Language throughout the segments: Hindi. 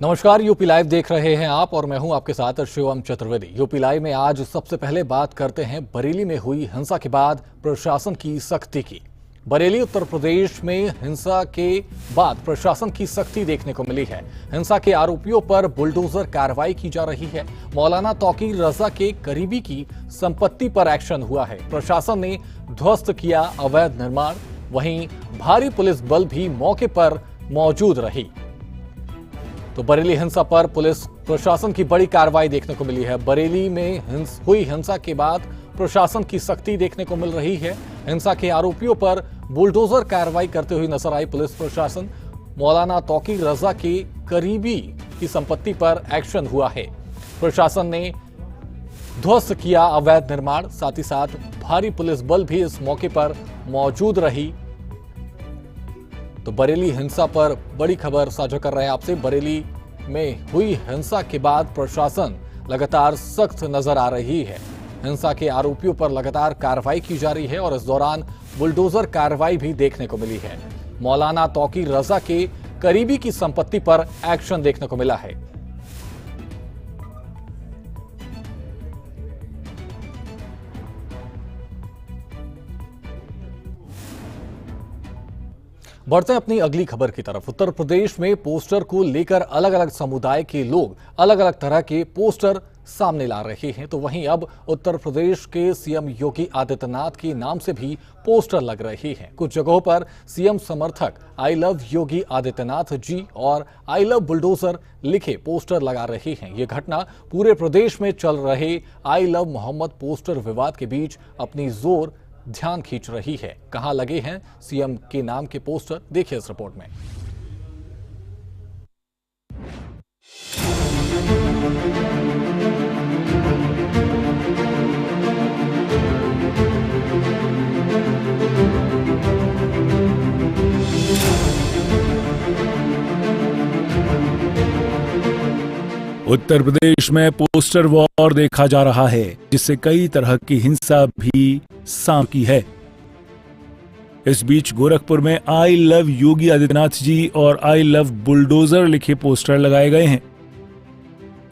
नमस्कार, यूपी लाइव देख रहे हैं आप और मैं हूं आपके साथ शिवम चतुर्वेदी। यूपी लाइव में आज सबसे पहले बात करते हैं बरेली में हुई हिंसा के बाद प्रशासन की सख्ती की। बरेली उत्तर प्रदेश में हिंसा के बाद प्रशासन की सख्ती देखने को मिली है। हिंसा के आरोपियों पर बुलडोजर कार्रवाई की जा रही है। मौलाना तौकीर रजा के करीबी की संपत्ति पर एक्शन हुआ है। प्रशासन ने ध्वस्त किया अवैध निर्माण, वहीं भारी पुलिस बल भी मौके पर मौजूद रही। तो बरेली हिंसा पर पुलिस प्रशासन की बड़ी कार्रवाई देखने को मिली है। बरेली में हुई हिंसा के बाद प्रशासन की सख्ती देखने को मिल रही है। हिंसा के आरोपियों पर बुलडोजर कार्रवाई करते हुए नजर आई पुलिस प्रशासन। मौलाना तौकीर रजा के करीबी की संपत्ति पर एक्शन हुआ है। प्रशासन ने ध्वस्त किया अवैध निर्माण, साथ ही साथ भारी पुलिस बल भी इस मौके पर मौजूद रही। तो बरेली हिंसा पर बड़ी खबर साझा कर रहे हैं आपसे। बरेली में हुई हिंसा के बाद प्रशासन लगातार सख्त नजर आ रही है। हिंसा के आरोपियों पर लगातार कार्रवाई की जा रही है और इस दौरान बुलडोजर कार्रवाई भी देखने को मिली है। मौलाना तौकीर रजा के करीबी की संपत्ति पर एक्शन देखने को मिला है। बढ़ते हैं अपनी अगली खबर की तरफ। उत्तर प्रदेश में पोस्टर को लेकर अलग अलग समुदाय के लोग अलग अलग तरह के पोस्टर सामने ला रहे हैं। तो वहीं अब उत्तर प्रदेश के सीएम योगी आदित्यनाथ के नाम से भी पोस्टर लग रहे हैं। कुछ जगहों पर सीएम समर्थक आई लव योगी आदित्यनाथ जी और आई लव बुलडोजर लिखे पोस्टर लगा रहे हैं। ये घटना पूरे प्रदेश में चल रहे आई लव मोहम्मद पोस्टर विवाद के बीच अपनी जोर ध्यान खींच रही है। कहां लगे हैं सीएम के नाम के पोस्टर, देखिए इस रिपोर्ट में। उत्तर प्रदेश में पोस्टर वॉर देखा जा रहा है, जिससे कई तरह की हिंसा भी सामने की है। इस बीच गोरखपुर में आई लव योगी आदित्यनाथ जी और आई लव बुलडोजर लिखे पोस्टर लगाए गए हैं।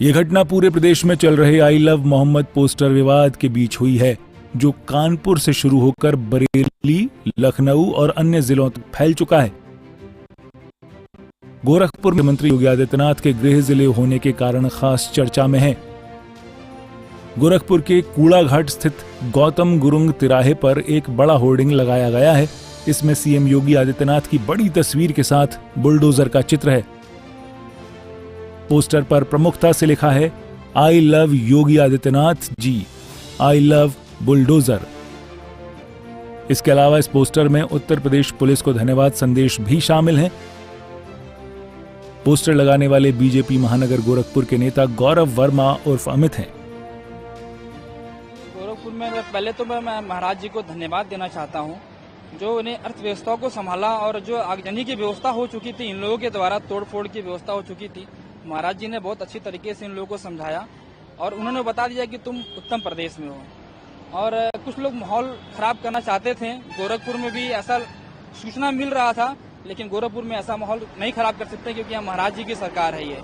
यह घटना पूरे प्रदेश में चल रहे आई लव मोहम्मद पोस्टर विवाद के बीच हुई है, जो कानपुर से शुरू होकर बरेली, लखनऊ और अन्य जिलों तक फैल चुका है। गोरखपुर में मुख्यमंत्री योगी आदित्यनाथ के गृह जिले होने के कारण खास चर्चा में है। गोरखपुर के कूड़ाघाट स्थित गौतम गुरुंग तिराहे पर एक बड़ा होर्डिंग लगाया गया है। इसमें सीएम योगी आदित्यनाथ की बड़ी तस्वीर के साथ बुलडोजर का चित्र है। पोस्टर पर प्रमुखता से लिखा है I love Yogi Adityanath ji, I love bulldozer. इसके अलावा इस पोस्टर में उत्तर प्रदेश पुलिस को धन्यवाद संदेश भी शामिल है। पोस्टर लगाने वाले बीजेपी महानगर गोरखपुर के नेता गौरव वर्मा उर्फ अमित हैं। गोरखपुर में पहले तो मैं महाराज जी को धन्यवाद देना चाहता हूं, जो उन्हें अर्थव्यवस्था को संभाला और जो आगजनी की व्यवस्था हो चुकी थी, इन लोगों के द्वारा तोड़फोड़ की व्यवस्था हो चुकी थी। महाराज जी ने बहुत अच्छी तरीके से इन लोगों को समझाया और उन्होंने बता दिया कि तुम उत्तम प्रदेश में हो। और कुछ लोग माहौल खराब करना चाहते थे। गोरखपुर में भी ऐसा सूचना मिल रहा था, लेकिन गोरखपुर में ऐसा माहौल नहीं खराब कर सकते क्योंकि यहाँ महाराज जी की सरकार है ये।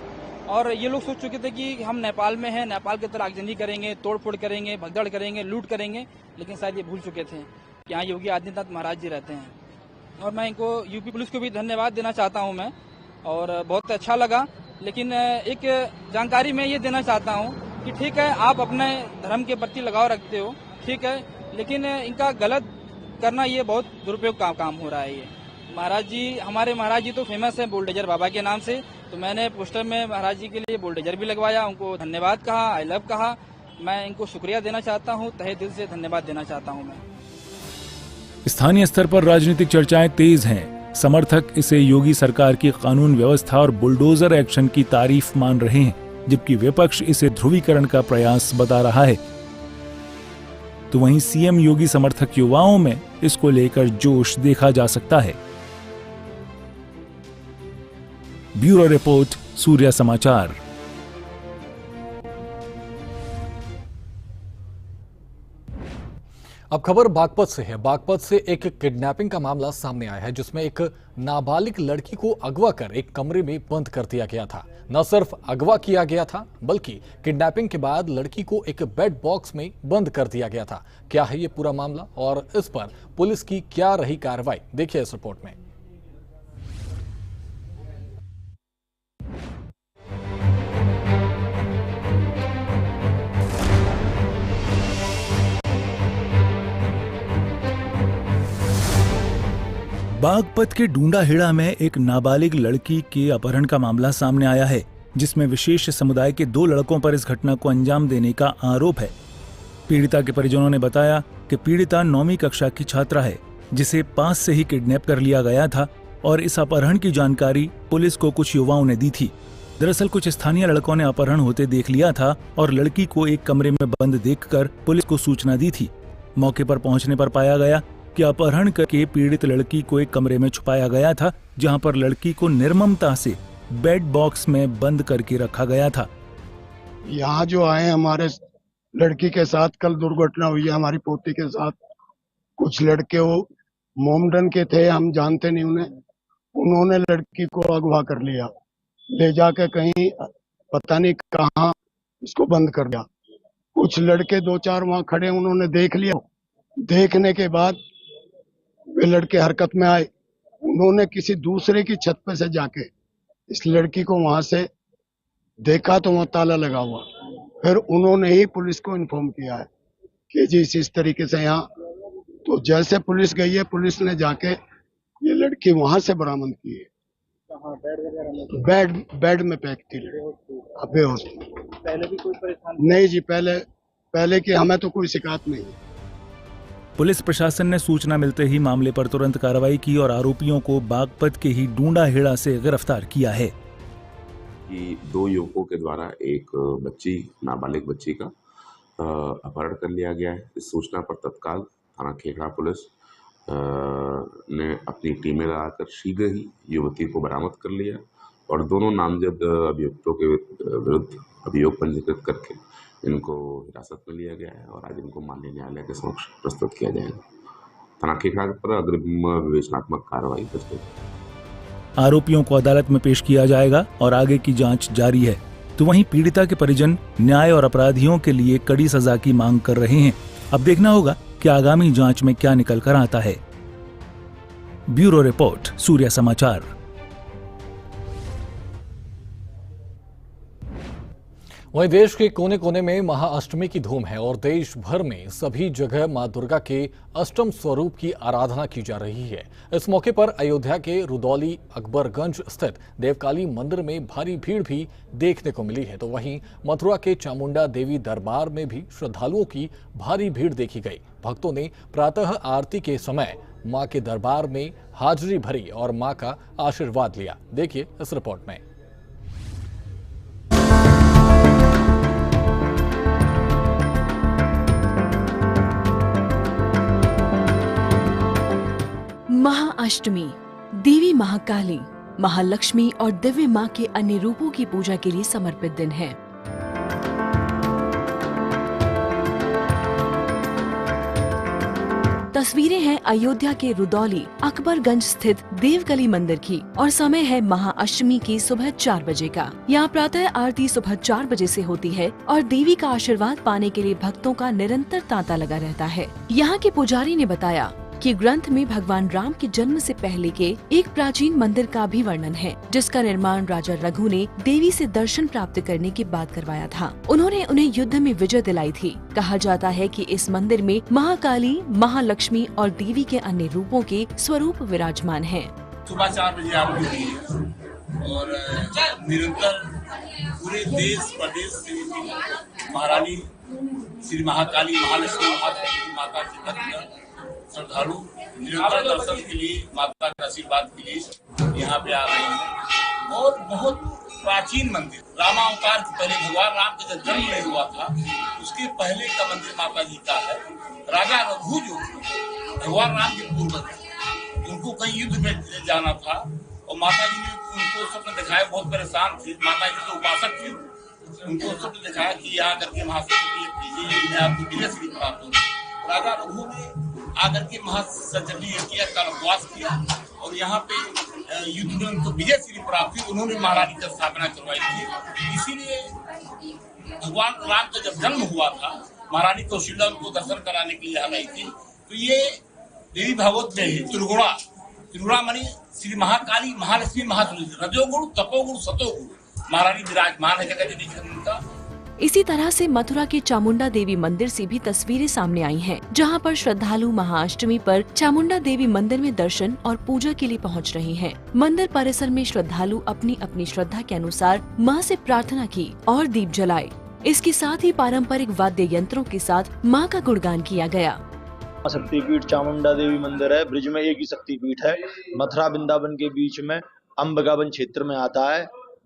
और ये लोग सोच चुके थे कि हम नेपाल में हैं, नेपाल की तरह आगजनी करेंगे, तोड़फोड़ करेंगे, भगदड़ करेंगे, लूट करेंगे, लेकिन शायद ये भूल चुके थे कि यहाँ योगी आदित्यनाथ महाराज जी रहते हैं। और मैं इनको यूपी पुलिस को भी धन्यवाद देना चाहता हूँ मैं, और बहुत अच्छा लगा। लेकिन एक जानकारी मैं ये देना चाहता हूँ कि ठीक है, आप अपने धर्म के प्रति लगाव रखते हो, ठीक है, लेकिन इनका गलत करना ये बहुत दुरुपयोग का काम हो रहा है। ये महाराज जी, हमारे महाराज जी तो फेमस है बुलडोजर बाबा के नाम से, तो मैंने पोस्टर में महाराज जी के लिए बुलडोजर भी लगवाया, उनको धन्यवाद कहा, आई लव कहा। मैं इनको शुक्रिया देना चाहता हूँ, तहे दिल से धन्यवाद देना चाहता हूँ मैं। स्थानीय स्तर पर राजनीतिक चर्चाएं तेज हैं। समर्थक इसे योगी सरकार की कानून व्यवस्था और बुलडोजर एक्शन की तारीफ मान रहे हैं, जबकि विपक्ष इसे ध्रुवीकरण का प्रयास बता रहा है। तो वहीं सीएम योगी समर्थक युवाओं में इसको लेकर जोश देखा जा सकता है। ब्यूरो रिपोर्ट, सूर्या समाचार। अब खबर बागपत से है। बागपत से एक किडनैपिंग का मामला सामने आया है, जिसमें एक नाबालिग लड़की को अगवा कर एक कमरे में बंद कर दिया गया था। न सिर्फ अगवा किया गया था, बल्कि किडनैपिंग के बाद लड़की को एक बेड बॉक्स में बंद कर दिया गया था। क्या है ये पूरा मामला और इस पर पुलिस की क्या रही कार्रवाई, देखिए इस रिपोर्ट में। बागपत के डूंडाहेड़ा में एक नाबालिग लड़की के अपहरण का मामला सामने आया है, जिसमें विशेष समुदाय के 2 लड़कों पर इस घटना को अंजाम देने का आरोप है। पीड़िता के परिजनों ने बताया कि पीड़िता 9वीं कक्षा की छात्रा है, जिसे पास से ही किडनैप कर लिया गया था और इस अपहरण की जानकारी पुलिस को कुछ युवाओं ने दी थी। दरअसल कुछ स्थानीय लड़कों ने अपहरण होते देख लिया था और लड़की को एक कमरे में बंद देखकर पुलिस को सूचना दी थी। मौके पर पहुंचने पर पाया गया कि अपहरण करके पीड़ित लड़की को एक कमरे में छुपाया गया था, जहां पर लड़की को निर्ममता से बेड बॉक्स में बंद करके रखा गया था। यहाँ जो आए हमारे लड़की के साथ कल दुर्घटना हुई है हमारी पोती के साथ। कुछ लड़के वो मोमडन के थे, हम जानते नहीं उन्हें। उन्होंने लड़की को अगवा कर लिया, ले जाकर कहीं पता नहीं कहाँ इसको बंद कर दिया। कुछ लड़के 2-4 वहाँ खड़े, उन्होंने देख लिया। देखने के बाद वे लड़के हरकत में आए। उन्होंने किसी दूसरे की छत पे से जाके इस लड़की को वहां से देखा तो वहां ताला लगा हुआ। फिर उन्होंने ही पुलिस को इन्फॉर्म किया है कि जी इस तरीके से यहाँ। तो जैसे पुलिस गई है, पुलिस ने जाके ये लड़की वहां से बरामद की है। बेड में पैक थी, बेहोश। पहले भी कोई परेशानी नहीं जी, पहले की हमें तो कोई शिकायत नहीं है। पुलिस प्रशासन ने सूचना मिलते ही मामले पर तुरंत कार्रवाई की और आरोपियों को बागपत के ही डूंडाहेड़ा से गिरफ्तार किया है। कि 2 युवकों के द्वारा एक बच्ची, नाबालिग बच्ची का अपहरण कर लिया गया है। इस सूचना पर तत्काल थाना खेखड़ा पुलिस ने अपनी टीमें लगाकर शीघ्र ही युवती को बरामद कर लिया और दोनों नामजद अभियुक्तों के विरुद्ध अभियोग पंजीकृत करके इनको हिरासत में लिया गया है और आज इनको माननीय न्यायालय के समक्ष प्रस्तुत किया जाएगा। थाना खेखड़ा पर अग्रिम विवेचनात्मक कार्रवाई की। आरोपियों को अदालत में पेश किया जाएगा और आगे की जांच जारी है। तो वहीं पीड़िता के परिजन न्याय और अपराधियों के लिए कड़ी सजा की मांग कर रहे हैं। अब देखना होगा कि आगामी जांच में क्या निकल कर आता है। ब्यूरो रिपोर्ट, सूर्य समाचार। वहीं देश के कोने कोने में महाअष्टमी की धूम है और देश भर में सभी जगह मां दुर्गा के अष्टम स्वरूप की आराधना की जा रही है। इस मौके पर अयोध्या के रुदौली अकबरगंज स्थित देवकाली मंदिर में भारी भीड़ भी देखने को मिली है। तो वहीं मथुरा के चामुंडा देवी दरबार में भी श्रद्धालुओं की भारी भीड़ देखी गई। भक्तों ने प्रातः आरती के समय मां के दरबार में हाजिरी भरी और मां का आशीर्वाद लिया। देखिए इस रिपोर्ट में। महाअष्टमी देवी महाकाली, महालक्ष्मी और दिव्य मां के अन्य रूपों की पूजा के लिए समर्पित दिन है। तस्वीरें हैं अयोध्या के रुदौली अकबरगंज स्थित देवकली मंदिर की और समय है महाअष्टमी की सुबह 4 बजे का। यहाँ प्रातः आरती सुबह 4 बजे से होती है और देवी का आशीर्वाद पाने के लिए भक्तों का निरंतर तांता लगा रहता है। यहाँ के पुजारी ने बताया कि ग्रंथ में भगवान राम के जन्म से पहले के एक प्राचीन मंदिर का भी वर्णन है, जिसका निर्माण राजा रघु ने देवी से दर्शन प्राप्त करने के बाद करवाया था। उन्होंने उन्हें युद्ध में विजय दिलाई थी। कहा जाता है कि इस मंदिर में महाकाली, महालक्ष्मी और देवी के अन्य रूपों के स्वरूप विराजमान हैं। सुबह 4 बजे आरती हुई है और निरंतर पूरे देश प्रदेश से महारानी श्री महाकाली, महालक्ष्मी, माता के भक्त श्रद्धालु निरंतर दर्शन के लिए, माता के आशीर्वाद के लिए यहाँ पे आ रहे हैं। और बहुत प्राचीन मंदिर, रामावतार के पहले भगवान राम का जब जन्म नहीं हुआ था उसके पहले का मंदिर माता जी का है। राजा रघु जो भगवान राम के पूर्वज, उनको कहीं युद्ध में जाना था और माता जी ने उनको स्वप्न दिखाया, बहुत परेशान थे। माता जी तो उपासक थी, उनको स्वप्न दिखाया कि यहाँ करके महाशक्ति कीजिए, आपको विजय श्री प्राप्त होगी। राजा रघु ने आकर के महासंजीवनी किया, कल्पवास किया और यहाँ पे युद्ध में उनको विजय श्री प्राप्त हुई। उन्होंने महारानी की स्थापना करवाई थी। इसीलिए भगवान राम का जब जन्म हुआ था, महारानी कौशल्या उनको दर्शन कराने के लिए आ गई थी। तो ये देवी भागवत में है त्रिगुणा मानी श्री महाकाली, महालक्ष्मी, महातुलसी, रजोगुण, तपोगुण, सतोगुण महारानी विराजमान है जगह जननी का। इसी तरह से मथुरा के चामुंडा देवी मंदिर से भी तस्वीरें सामने आई हैं, जहां पर श्रद्धालु महाअष्टमी पर चामुंडा देवी मंदिर में दर्शन और पूजा के लिए पहुंच रहे हैं। मंदिर परिसर में श्रद्धालु अपनी अपनी श्रद्धा के अनुसार मां से प्रार्थना की और दीप जलाए। इसके साथ ही पारंपरिक वाद्य यंत्रों के साथ मां का गुणगान किया गया। शक्तिपीठ चामुंडा देवी मंदिर है, ब्रिज में एक ही शक्तिपीठ है। मथुरा वृंदावन के बीच में अंबगावन क्षेत्र में आता है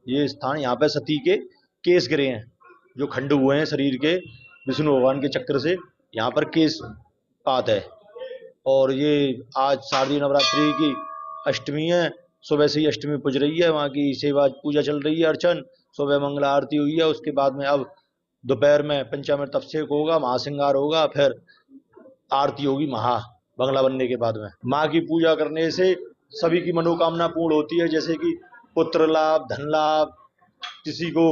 ये स्थान। यहाँ पे सती के केस गिरे हैं, जो खंड हुए हैं शरीर के विष्णु भगवान के चक्र से, यहाँ पर केस पात है। और ये आज शारदीय नवरात्रि की अष्टमी है, सुबह से ही अष्टमी पूज रही है, वहाँ की सेवा पूजा चल रही है, अर्चन, सुबह मंगला आरती हुई है। उसके बाद में अब दोपहर में पंचामृत अभिषेक होगा, महाश्रृंगार होगा, फिर आरती होगी बंगला बनने के बाद में। माँ की पूजा करने से सभी की मनोकामना पूर्ण होती है, जैसे कि पुत्र लाभ, धन लाभ, किसी को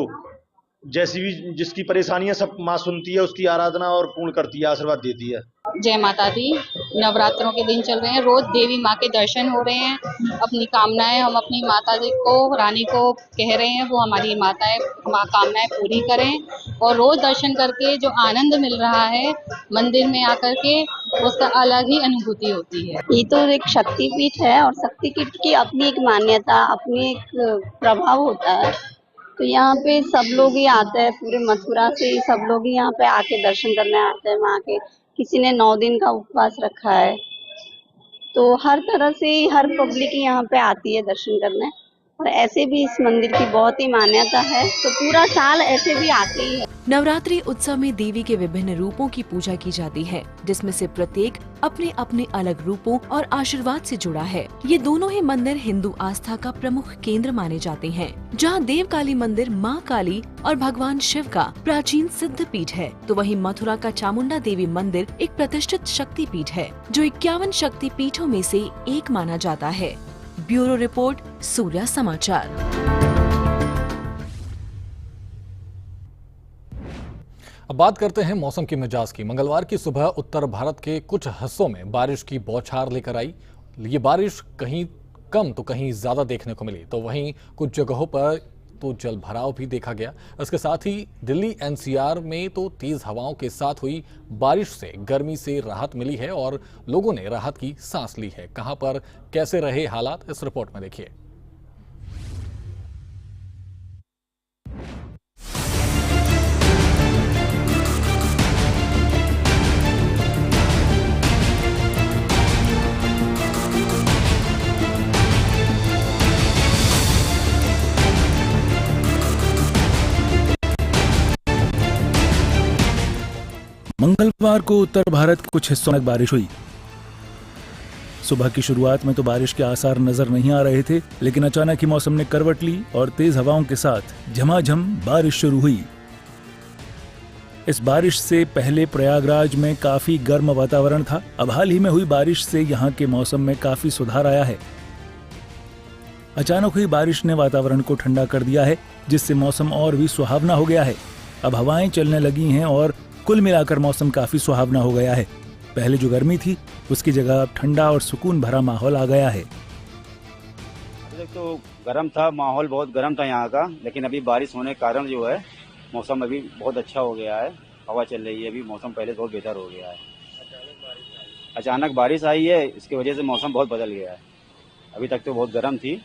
जैसी भी जिसकी परेशानियां सब माँ सुनती है, उसकी आराधना और पूर्ण करती है, आशीर्वाद देती है। जय माता दी। नवरात्रों के दिन चल रहे हैं, रोज देवी माँ के दर्शन हो रहे हैं। अपनी कामनाएं हम अपनी माता जी को, रानी को कह रहे हैं, वो हमारी माताएं कामनाएं पूरी करें। और रोज दर्शन करके जो आनंद मिल रहा है मंदिर में आकर के, उसका अलग ही अनुभूति होती है। ये तो एक शक्तिपीठ है और शक्तिपीठ की अपनी एक मान्यता, अपनी एक प्रभाव होता है। तो यहाँ पे सब लोग ही आते हैं, पूरे मथुरा से सब लोग ही यहाँ पे आके दर्शन करने आते हैं माँ के। किसी ने 9 दिन का उपवास रखा है, तो हर तरह से हर पब्लिक यहाँ पे आती है दर्शन करने। और ऐसे भी इस मंदिर की बहुत ही मान्यता है, तो पूरा साल ऐसे भी आते ही है। नवरात्रि उत्सव में देवी के विभिन्न रूपों की पूजा की जाती है, जिसमें से प्रत्येक अपने अपने अलग रूपों और आशीर्वाद से जुड़ा है। ये दोनों ही मंदिर हिंदू आस्था का प्रमुख केंद्र माने जाते हैं, जहां देव काली मंदिर मां काली और भगवान शिव का प्राचीन सिद्ध पीठ है, तो वहीं मथुरा का चामुंडा देवी मंदिर एक प्रतिष्ठित शक्ति पीठ है, जो 51 शक्ति पीठों में से एक माना जाता है। ब्यूरो रिपोर्ट, सूर्या समाचार। अब बात करते हैं मौसम की मिजाज की। मंगलवार की सुबह उत्तर भारत के कुछ हिस्सों में बारिश की बौछार लेकर आई। ये बारिश कहीं कम तो कहीं ज्यादा देखने को मिली, तो वहीं कुछ जगहों पर तो जल भराव भी देखा गया। इसके साथ ही दिल्ली एनसीआर में तो तेज हवाओं के साथ हुई बारिश से गर्मी से राहत मिली है और लोगों ने राहत की सांस ली है। कहां पर कैसे रहे हालात, इस रिपोर्ट में देखिए। मंगलवार को उत्तर भारत के कुछ हिस्सों में बारिश हुई। सुबह की शुरुआत में तो बारिश के आसार नजर नहीं आ रहे थे, लेकिन अचानक ही मौसम ने करवट ली और तेज हवाओं के साथ झमाझम बारिश शुरू हुई। इस बारिश से पहले प्रयागराज में काफी गर्म वातावरण था। अब हाल ही में हुई बारिश से यहाँ के मौसम में काफी सुधार आया है। अचानक हुई बारिश ने वातावरण को ठंडा कर दिया है, जिससे मौसम और भी सुहावना हो गया है। अब हवाएं चलने लगी हैं और कुल मिलाकर मौसम काफी सुहावना हो गया है। पहले जो गर्मी थी उसकी जगह अब ठंडा और सुकून भरा माहौल आ गया है। तो गर्म था, माहौल बहुत गर्म था यहाँ का, लेकिन अभी बारिश होने के कारण जो है मौसम अभी बहुत अच्छा हो गया है। हवा चल रही है, अभी मौसम पहले बहुत बेहतर हो गया है। अचानक बारिश आई है, इसकी वजह से मौसम बहुत बदल गया है। अभी तक तो बहुत गर्म थी,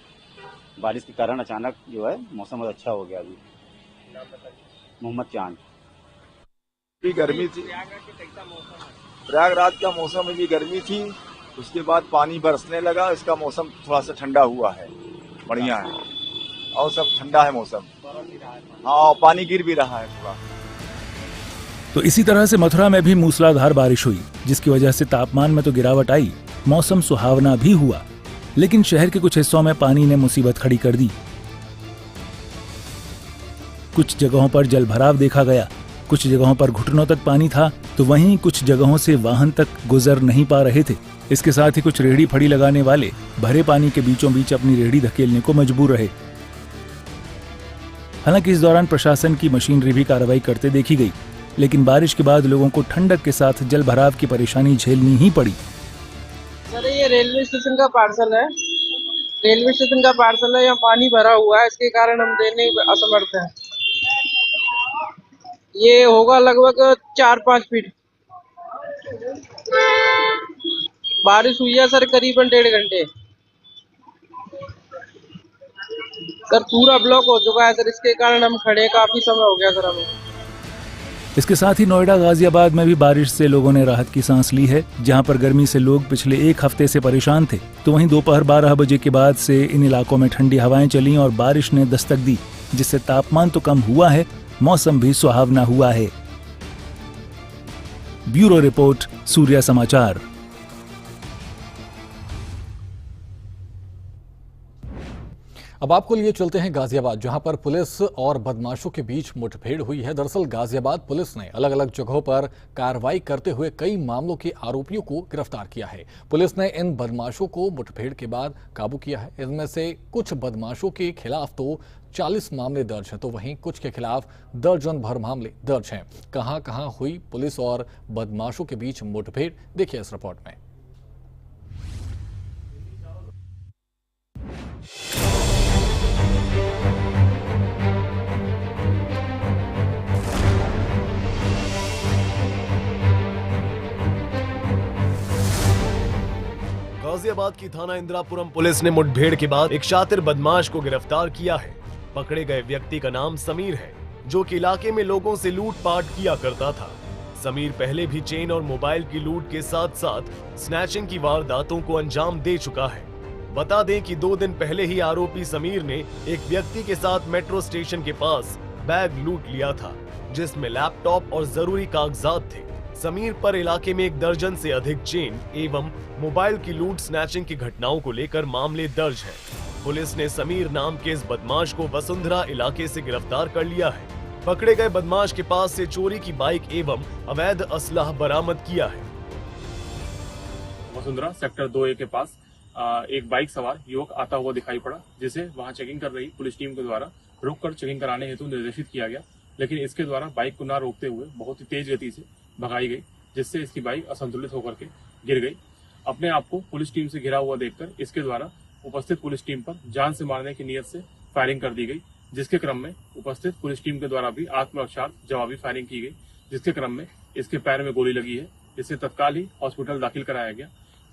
बारिश के कारण अचानक जो है मौसम बहुत अच्छा हो गया। अभी मोहम्मद चांद। भी गर्मी थी, प्रयागराज का मौसम भी गर्मी थी, उसके बाद पानी बरसने लगा, इसका मौसम थोड़ा सा ठंडा हुआ है, बढ़िया है और सब ठंडा है मौसम। हाँ, पानी गिर भी रहा है थोड़ा। तो इसी तरह से मथुरा में भी मूसलाधार बारिश हुई, जिसकी वजह से तापमान में तो गिरावट आई, मौसम सुहावना भी हुआ, लेकिन शहर के कुछ हिस्सों में पानी ने मुसीबत खड़ी कर दी। कुछ जगहों पर जल भराव देखा गया, कुछ जगहों पर घुटनों तक पानी था तो वहीं कुछ जगहों से वाहन तक गुजर नहीं पा रहे थे। इसके साथ ही कुछ रेहड़ी फड़ी लगाने वाले भरे पानी के बीचों बीच अपनी रेहड़ी धकेलने को मजबूर रहे। हालांकि इस दौरान प्रशासन की मशीनरी भी कार्रवाई करते देखी गई, लेकिन बारिश के बाद लोगों को ठंडक के साथ जल भराव की परेशानी झेलनी ही पड़ी। सर ये रेलवे स्टेशन का पार्सल है, रेलवे स्टेशन का पार्सल है, यहाँ पानी भरा हुआ है, इसके कारण हम देने असमर्थ हैं। ये होगा लगभग 4-5 फीट। बारिश हुई है सर करीबन 1.5 घंटे। सर पूरा ब्लॉक हो चुका है सर, इसके कारण हम खड़े काफी समय हो गया सर हमें। इसके साथ ही नोएडा, गाजियाबाद में भी बारिश से लोगों ने राहत की सांस ली है। जहां पर गर्मी से लोग पिछले 1 हफ्ते से परेशान थे, तो वहीं दोपहर 12 बजे के बाद से इन इलाकों में ठंडी हवाएं चली और बारिश ने दस्तक दी, जिससे तापमान तो कम हुआ है, मौसम भी सुहावना हुआ है। ब्यूरो रिपोर्ट, सूर्या समाचार। अब आपको लिए चलते हैं गाजियाबाद, जहां पर पुलिस और बदमाशों के बीच मुठभेड़ हुई है। दरअसल गाजियाबाद पुलिस ने अलग अलग जगहों पर कार्रवाई करते हुए कई मामलों के आरोपियों को गिरफ्तार किया है। पुलिस ने इन बदमाशों को मुठभेड़ के बाद काबू किया है। इनमें से कुछ बदमाशों के खिलाफ तो 40 मामले दर्ज हैं, तो वहीं कुछ के खिलाफ दर्जन भर मामले दर्ज हैं। कहां कहां हुई पुलिस और बदमाशों के बीच मुठभेड़, देखिए इस रिपोर्ट में। गाजियाबाद की थाना इंदिरापुरम पुलिस ने मुठभेड़ के बाद एक शातिर बदमाश को गिरफ्तार किया है। पकड़े गए व्यक्ति का नाम समीर है, जो कि इलाके में लोगों से लूटपाट किया करता था। समीर पहले भी चेन और मोबाइल की लूट के साथ साथ स्नैचिंग की वारदातों को अंजाम दे चुका है। बता दें कि 2 दिन पहले ही आरोपी समीर ने एक व्यक्ति के साथ मेट्रो स्टेशन के पास बैग लूट लिया था, जिसमें लैपटॉप और जरूरी कागजात थे। समीर पर इलाके में 1 दर्जन से अधिक चेन एवं मोबाइल की लूट स्नैचिंग की घटनाओं को लेकर मामले दर्ज है। पुलिस ने समीर नाम के इस बदमाश को वसुंधरा इलाके से गिरफ्तार कर लिया है। पकड़े गए बदमाश के पास से चोरी की बाइक एवं अवैध असलाह बरामद किया है। वसुंधरा सेक्टर 2A के पास एक बाइक सवार युवक आता हुआ दिखाई पड़ा, जिसे वहां चेकिंग कर रही पुलिस टीम के द्वारा रोककर चेकिंग कराने हेतु निर्देशित किया गया, लेकिन इसके द्वारा बाइक को न रोकते हुए बहुत ही तेज गति से भगाई गई, जिससे इसकी बाइक असंतुलित होकर के गिर गई। अपने आप को पुलिस टीम से घिरा हुआ देखकर इसके द्वारा उपस्थित पुलिस टीम पर जान से मारने की नियत से फायरिंग कर दी गई, जिसके क्रम में उपस्थित पुलिस टीम के द्वारा भी आत्मरक्षार्थ जवाबी फायरिंग की गई, जिसके क्रम में इसके पैर में गोली लगी है, जिससे तत्काल ही हॉस्पिटल दाखिल कराया गया।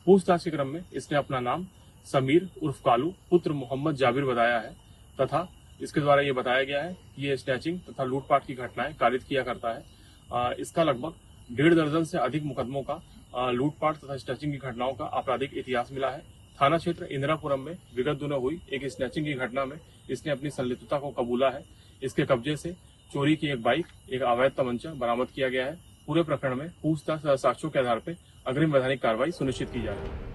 पूछताछ के क्रम में इसने अपना नाम समीर उर्फ कालू पुत्र मोहम्मद जाबिर बताया है, तथा इसके द्वारा ये बताया गया है कि ये स्नैचिंग तथा लूटपाट की घटनाएं कारित किया करता है। इसका लगभग 1.5 दर्जन से अधिक मुकदमों का लूटपाट तथा स्नैचिंग की घटनाओं का आपराधिक इतिहास मिला है। थाना क्षेत्र इंदिरापुरम में विगत दिनों हुई एक स्नैचिंग की घटना में इसने अपनी संलिप्तता को कबूला है। इसके कब्जे से चोरी की एक बाइक, एक अवैध तमंचा बरामद किया गया है। पूरे प्रकरण में पूछताछ साक्ष्यों के आधार पर अग्रिम वैधानिक कार्रवाई सुनिश्चित की जा रही है।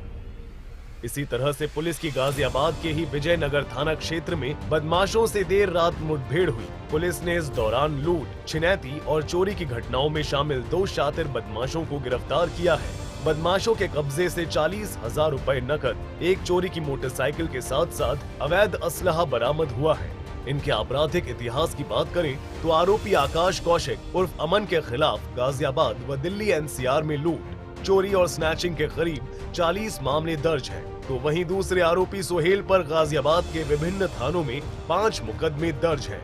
इसी तरह से पुलिस की गाजियाबाद के ही विजयनगर थाना क्षेत्र में बदमाशों से देर रात मुठभेड़ हुई। पुलिस ने इस दौरान लूट, छिनैती और चोरी की घटनाओं में शामिल 2 शातिर बदमाशों को गिरफ्तार किया है। बदमाशों के कब्जे से 40,000 रुपए नकद, एक चोरी की मोटरसाइकिल के साथ साथ अवैध असलहा बरामद हुआ है। इनके आपराधिक इतिहास की बात करें तो आरोपी आकाश कौशिक उर्फ अमन के खिलाफ गाजियाबाद व दिल्ली NCR में लूट, चोरी और स्नैचिंग के करीब 40 मामले दर्ज हैं। तो वहीं दूसरे आरोपी सोहेल पर गाजियाबाद के विभिन्न थानों में 5 मुकदमे दर्ज हैं।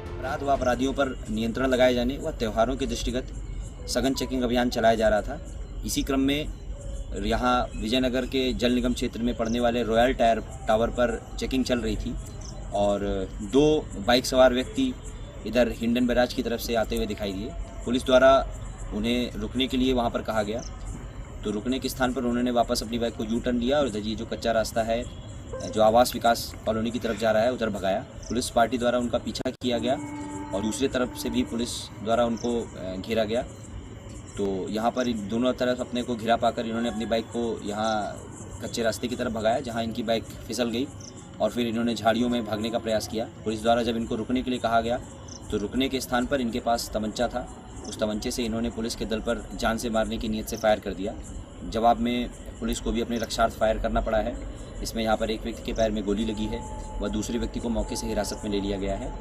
अपराध व अपराधियों पर नियंत्रण लगाए जाने व त्योहारों के दृष्टिगत सघन चेकिंग अभियान चलाया जा रहा था। इसी क्रम में यहाँ विजयनगर के जल निगम क्षेत्र में पड़ने वाले रॉयल टावर पर चेकिंग चल रही थी और 2 बाइक सवार व्यक्ति इधर हिंडन बैराज की तरफ से आते हुए दिखाई दिए। पुलिस द्वारा उन्हें रुकने के लिए वहाँ पर कहा गया, तो रुकने के स्थान पर उन्होंने वापस अपनी बाइक को यू टर्न लिया और ये जो कच्चा रास्ता है जो आवास विकास कॉलोनी की तरफ जा रहा है उधर भगाया। पुलिस पार्टी द्वारा उनका पीछा किया गया और दूसरी तरफ से भी पुलिस द्वारा उनको घेरा गया। तो यहाँ पर दोनों तरफ अपने को घिरा पाकर इन्होंने अपनी बाइक को यहाँ कच्चे रास्ते की तरफ भगाया, जहाँ इनकी बाइक फिसल गई और फिर इन्होंने झाड़ियों में भागने का प्रयास किया। पुलिस द्वारा जब इनको रुकने के लिए कहा गया तो रुकने के स्थान पर इनके पास तमंचा था। उस तमंचे से इन्होंने पुलिस के दल पर जान से मारने की नीयत से फायर कर दिया। जवाब में पुलिस को भी अपने रक्षार्थ फायर करना पड़ा है। इसमें यहाँ पर एक व्यक्ति के पैर में गोली लगी है व दूसरे व्यक्ति को मौके से हिरासत में ले लिया गया है।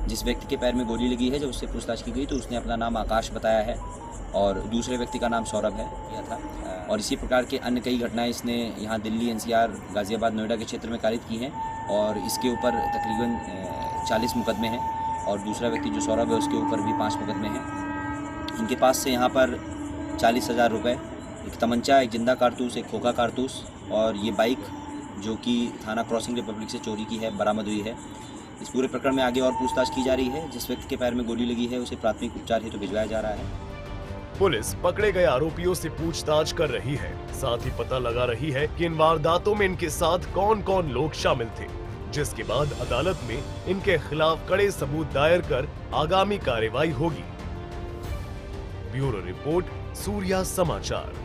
जिस व्यक्ति के पैर में गोली लगी है, जब उससे पूछताछ की गई तो उसने अपना नाम आकाश बताया है और दूसरे व्यक्ति का नाम सौरभ है किया था। और इसी प्रकार के अन्य कई घटनाएं इसने यहाँ दिल्ली, एनसीआर, गाज़ियाबाद, नोएडा के क्षेत्र में कारित की हैं और इसके ऊपर तकरीबन 40 मुकदमे हैं और दूसरा व्यक्ति जो सौरभ है उसके ऊपर भी 5 मुकदमे हैं। इनके पास से यहाँ पर 40,000 रुपये, एक तमंचा, एक जिंदा कारतूस, एक खोखा कारतूस और ये बाइक जो कि थाना क्रॉसिंग रिपब्लिक से चोरी की है, बरामद हुई है। इस पूरे प्रकरण में आगे और पूछताछ की जा रही है। जिस व्यक्ति के पैर में गोली लगी है उसे प्राथमिक उपचार हेतु भिजवाया जा रहा है। पुलिस पकड़े गए आरोपियों से पूछताछ कर रही है, साथ ही पता लगा रही है कि इन वारदातों में इनके साथ कौन कौन लोग शामिल थे, जिसके बाद अदालत में इनके खिलाफ कड़े सबूत दायर कर आगामी कार्रवाई होगी। ब्यूरो रिपोर्ट, सूर्या समाचार।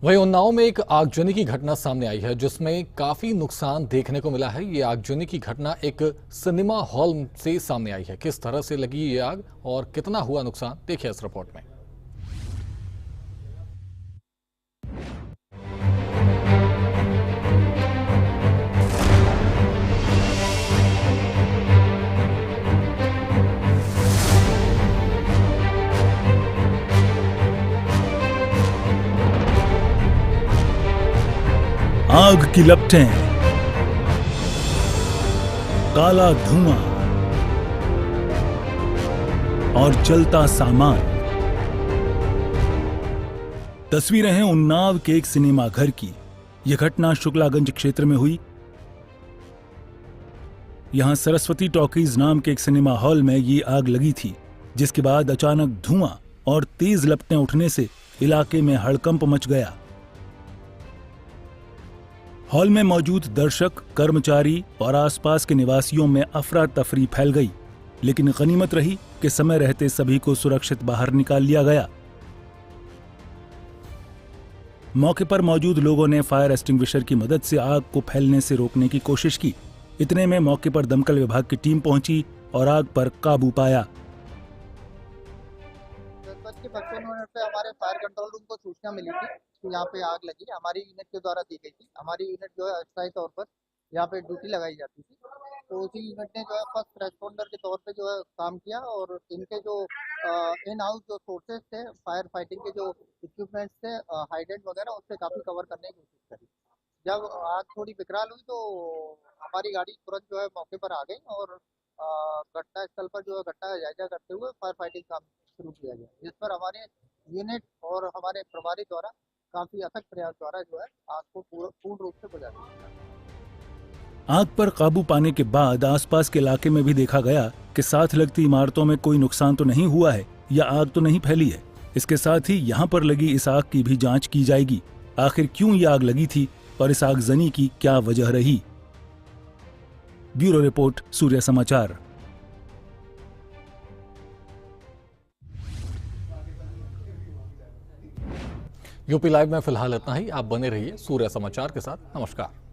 वहीं उन्नाव में एक आगजनी की घटना सामने आई है जिसमें काफी नुकसान देखने को मिला है। ये आगजनी की घटना एक सिनेमा हॉल से सामने आई है। किस तरह से लगी ये आग और कितना हुआ नुकसान, देखिए इस रिपोर्ट में। आग की लपटें, काला धुआं और जलता सामान। तस्वीरें हैं उन्नाव के एक सिनेमा घर की। यह घटना शुक्लागंज क्षेत्र में हुई। यहां सरस्वती टॉकीज नाम के एक सिनेमा हॉल में ये आग लगी थी, जिसके बाद अचानक धुआं और तेज लपटें उठने से इलाके में हड़कंप मच गया। हॉल में मौजूद दर्शक, कर्मचारी और आसपास के निवासियों में अफरा तफरी फैल गई, लेकिन गनीमत रही कि समय रहते सभी को सुरक्षित बाहर निकाल लिया गया। मौके पर मौजूद लोगों ने फायर एक्सटिंग्विशर की मदद से आग को फैलने से रोकने की कोशिश की। इतने में मौके पर दमकल विभाग की टीम पहुंची और आग पर काबू पाया। 10:55 मिनट पे हमारे फायर कंट्रोल रूम को सूचना मिली थी कि यहाँ पे आग लगी। हमारी यूनिट के द्वारा दी गई थी। हमारी यूनिट जो है अस्थायी तौर पर यहाँ पे ड्यूटी लगाई जाती थी, तो उसी यूनिट ने जो है फर्स्ट रेस्पॉन्डर के तौर पे जो है काम किया और इनके जो इन हाउस जो सोर्सेज थे, फायर फाइटिंग के जो इक्विपमेंट्स थे, हाइडेंट वगैरह, उससे काफ़ी कवर करने की कोशिश करी। जब आग थोड़ी विकराल हुई तो हमारी गाड़ी तुरंत जो है मौके पर आ गई और घटना स्थल पर जो है घटना का जायजा करते हुए फायर फाइटिंग काम शुरू किया गया, जिस पर हमारे यूनिट और हमारे प्रभारी द्वारा काफी अथक प्रयास द्वारा जो है आग को पूर्ण रूप से बुझा दिया। आग पर काबू पाने के बाद आसपास के इलाके में भी देखा गया कि साथ लगती इमारतों में कोई नुकसान तो नहीं हुआ है या आग तो नहीं फैली है। इसके साथ ही यहाँ पर लगी इस आग की भी जांच की जाएगी। आखिर क्यों ये आग लगी थी और इस आगजनी की क्या वजह रही। ब्यूरो रिपोर्ट, सूर्या समाचार। यूपी लाइव में फिलहाल इतना ही। आप बने रहिए सूर्या समाचार के साथ। नमस्कार।